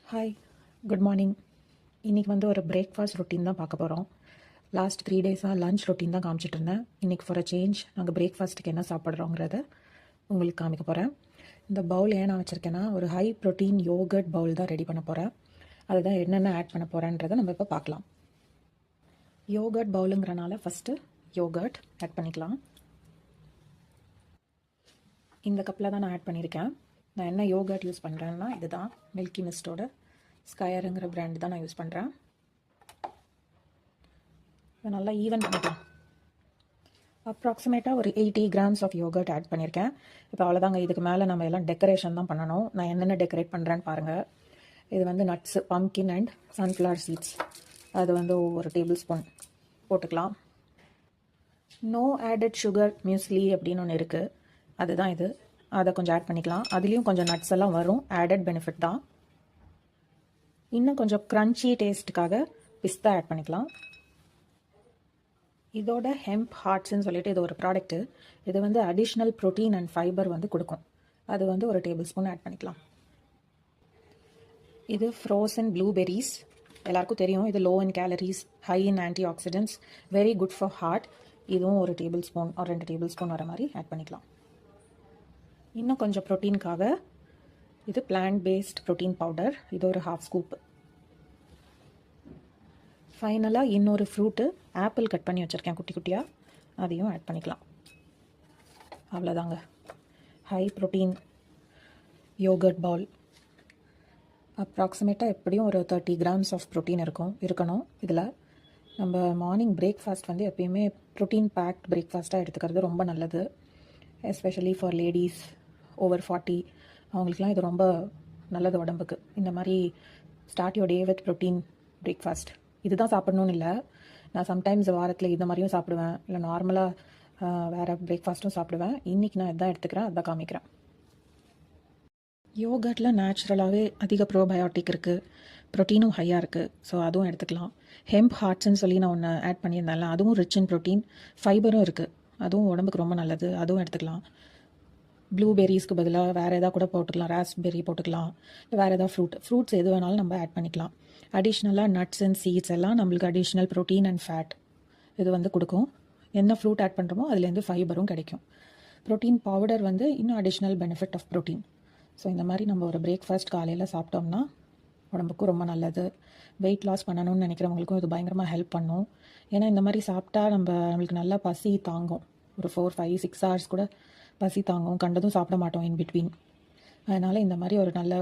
Hi, good morning. இன்றைக்கி வந்து ஒரு பிரேக்ஃபாஸ்ட் ரொட்டீன் தான் பார்க்க போகிறோம். லாஸ்ட் 3 டேஸாக லஞ்ச் ரொட்டீன் தான் காமிச்சிட்டு இருந்தேன். இன்றைக்கி ஃபார் அ சேஞ்ச் நாங்கள் பிரேக்ஃபாஸ்ட்டுக்கு என்ன சாப்பிட்றோங்கிறத உங்களுக்கு காமிக்க போகிறேன். இந்த பவுல் ஏன் நான் வச்சுருக்கேன்னா, ஒரு ஹை ப்ரோட்டீன் யோகர்ட் பவுல் தான் ரெடி பண்ண போகிறேன். அதுதான் என்னென்ன ஆட் பண்ண போகிறேன்றதை நம்ம இப்போ பார்க்கலாம். யோகர்ட் பவுலுங்கிறனால ஃபஸ்ட்டு யோகர்ட் ஆட் பண்ணிக்கலாம். இந்த கப்பில் தான் நான் ஆட் பண்ணியிருக்கேன். நான் என்ன யோகர்ட் யூஸ் பண்ணுறேன்னா, இதுதான் மில்கி மிஸ்டோட ஸ்கயருங்கிற பிராண்ட் தான் நான் யூஸ் பண்ணுறேன். இதை நல்லா ஈவன் பண்ணிக்கலாம். அப்ராக்சிமேட்டாக ஒரு 80 கிராம்ஸ் ஆஃப் யோகர்ட் ஆட் பண்ணியிருக்கேன். இப்போ அவ்வளோதாங்க. இதுக்கு மேலே நம்ம எல்லாம் டெக்கரேஷன் தான் பண்ணணும். நான் என்னென்ன டெக்கரேட் பண்ணுறேன்னு பாருங்கள். இது வந்து nuts, pumpkin and sunflower seeds. அது வந்து ஒரு டேபிள் ஸ்பூன் போட்டுக்கலாம். நோ ஆடட் சுகர் மியூஸ்லி அப்படின்னு ஒன்று இருக்குது. அதுதான் இது. அதை கொஞ்சம் ஆட் பண்ணிக்கலாம். அதுலேயும் கொஞ்சம் நட்ஸ் எல்லாம் வரும். ஆடட் பெனிஃபிட் தான். இன்னும் கொஞ்சம் க்ரன்ச்சி டேஸ்ட்டுக்காக பிஸ்தா ஆட் பண்ணிக்கலாம். இதோட ஹெம்ப் ஹார்ட்ஸ்ன்னு சொல்லிட்டு இது ஒரு ப்ராடக்ட்டு. இது வந்து அடிஷ்னல் ப்ரோட்டீன் அண்ட் ஃபைபர் வந்து கொடுக்கும். அது வந்து ஒரு டேபிள் ஸ்பூன் ஆட் பண்ணிக்கலாம். இது ஃப்ரோசன் ப்ளூபெர்ரிஸ். எல்லாருக்கும் தெரியும், இது low in calories, high in antioxidants, very good for heart. இதுவும் ஒரு டேபிள் ஸ்பூன் ஒரு 2 டேபிள் ஸ்பூன் வர மாதிரி ஆட் பண்ணிக்கலாம். இன்னும் கொஞ்சம் ப்ரோட்டீனுக்காக இது பிளான்ட் பேஸ்ட் ப்ரோட்டீன் பவுடர். இது ஒரு 1/2 ஸ்கூப். ஃபைனலாக இன்னொரு ஃப்ரூட்டு ஆப்பிள் கட் பண்ணி வச்சுருக்கேன் குட்டி குட்டியாக, அதையும் ஆட் பண்ணிக்கலாம். அவ்வளோதாங்க. High protein yogurt bowl. அப்ராக்சிமேட்டாக எப்படியும் ஒரு 30 கிராம்ஸ் ஆஃப் ப்ரோட்டீன் இருக்கணும். இதில் நம்ம மார்னிங் பிரேக்ஃபாஸ்ட் வந்து எப்பயுமே ப்ரோட்டீன் பேக்ட் பிரேக்ஃபாஸ்ட்டாக எடுத்துக்கிறது ரொம்ப நல்லது. எஸ்பெஷலி ஃபார் லேடிஸ் ஓவர் 40 அவங்களுக்குலாம் இது ரொம்ப நல்லது உடம்புக்கு. இந்த மாதிரி start your day with protein breakfast. இதுதான் சாப்பிடணும்னு இல்லை. நான் சம்டைம்ஸ் வாரத்தில் இந்த மாதிரியும் சாப்பிடுவேன், இல்லை நார்மலாக வேறு பிரேக்ஃபாஸ்ட்டும் சாப்பிடுவேன். இன்றைக்கி நான் இதான் எடுத்துக்கிறேன், அதான் காமிக்கிறேன். யோகர்ட்டில் நேச்சுரலாகவே அதிக ப்ரோபயோட்டிக் இருக்குது, ப்ரோட்டீனும் ஹையாக இருக்குது. ஸோ அதுவும் எடுத்துக்கலாம். ஹெம்ப் ஹார்ட்ஸ்ன்னு சொல்லி நான் ஒன்று ஆட் பண்ணியிருந்தேன்ல, அதுவும் ரிச் இன் ப்ரோட்டீன், ஃபைபரும் இருக்குது. அதுவும் உடம்புக்கு ரொம்ப நல்லது, அதுவும் எடுத்துக்கலாம். ப்ளூபெர்ரிஸ்க்கு பதிலாக வேறு எதாவது கூட போட்டுக்கலாம். ராஸ்பெர்ரி போட்டுக்கலாம், இல்லை வேறு எதாவது ஃப்ரூட்ஸ் எது வேணாலும் நம்ம ஆட் பண்ணிக்கலாம். அடிஷ்னலாக நட்ஸ் அண்ட் சீட்ஸ் எல்லாம் நம்மளுக்கு அடிஷ்னல் ப்ரோட்டீன் அண்ட் ஃபேட் இது வந்து கொடுக்கும். என்ன ஃப்ரூட் ஆட் பண்ணுறோமோ அதுலேருந்து ஃபைபரும் கிடைக்கும். ப்ரோட்டீன் பவுடர் வந்து இன்னும் additional benefit of protein. So இந்த மாதிரி நம்ம ஒரு பிரேக்ஃபாஸ்ட் காலையில் சாப்பிட்டோம்னா உடம்புக்கும் ரொம்ப நல்லது. வெயிட் லாஸ் பண்ணணும்னு நினைக்கிறவங்களுக்கும் இது பயங்கரமாக ஹெல்ப் பண்ணும். ஏன்னா இந்த மாதிரி சாப்பிட்டா நம்மளுக்கு நல்லா பசி தாங்கும். ஒரு 4, 5, 6 ஹவர்ஸ் கூட பசி தாங்கும். கண்டதும் சாப்பிட மாட்டோம் இன் பிட்வீன். அதனால் இந்த மாதிரி ஒரு நல்ல